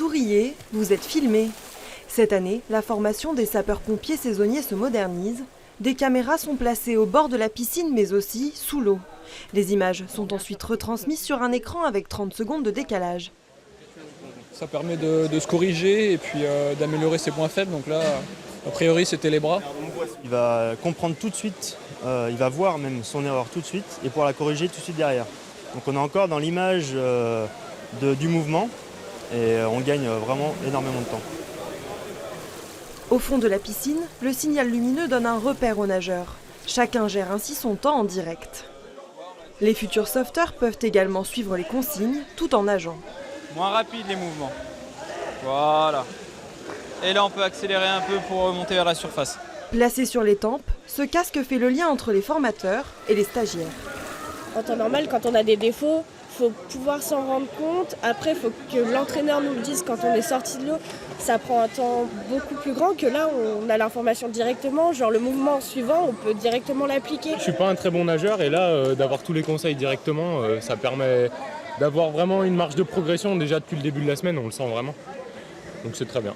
Souriez, vous êtes filmés. Cette année, la formation des sapeurs-pompiers saisonniers se modernise. Des caméras sont placées au bord de la piscine mais aussi sous l'eau. Les images sont ensuite retransmises sur un écran avec 30 secondes de décalage. Ça permet de se corriger et puis d'améliorer ses points faibles. Donc là, a priori, c'était les bras. Il va comprendre tout de suite, il va voir même son erreur tout de suite et pouvoir la corriger tout de suite derrière. Donc on est encore dans l'image du mouvement et on gagne vraiment énormément de temps. Au fond de la piscine, le signal lumineux donne un repère aux nageurs. Chacun gère ainsi son temps en direct. Les futurs sauveteurs peuvent également suivre les consignes tout en nageant. Moins rapide les mouvements. Voilà. Et là on peut accélérer un peu pour remonter vers la surface. Placé sur les tempes, ce casque fait le lien entre les formateurs et les stagiaires. En temps normal, quand on a des défauts, il faut pouvoir s'en rendre compte. Après, il faut que l'entraîneur nous le dise quand on est sorti de l'eau. Ça prend un temps beaucoup plus grand que là, on a l'information directement. Genre le mouvement suivant, on peut directement l'appliquer. Je ne suis pas un très bon nageur et là, d'avoir tous les conseils directement, ça permet d'avoir vraiment une marge de progression. Déjà depuis le début de la semaine, on le sent vraiment. Donc c'est très bien.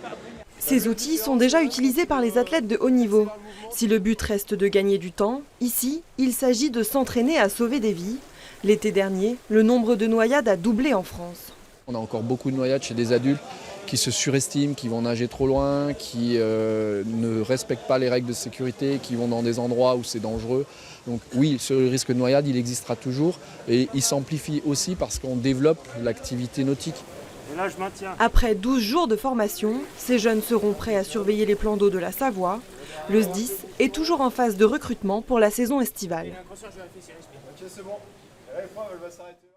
Ces outils sont déjà utilisés par les athlètes de haut niveau. Si le but reste de gagner du temps, ici, il s'agit de s'entraîner à sauver des vies. L'été dernier, le nombre de noyades a doublé en France. On a encore beaucoup de noyades chez des adultes qui se surestiment, qui vont nager trop loin, qui ne respectent pas les règles de sécurité, qui vont dans des endroits où c'est dangereux. Donc oui, ce risque de noyade, il existera toujours et il s'amplifie aussi parce qu'on développe l'activité nautique. Et là, je maintiens. Après 12 jours de formation, ces jeunes seront prêts à surveiller les plans d'eau de la Savoie. Le SDIS est toujours en phase de recrutement pour la saison estivale. Ok, c'est bon. Elle va s'arrêter.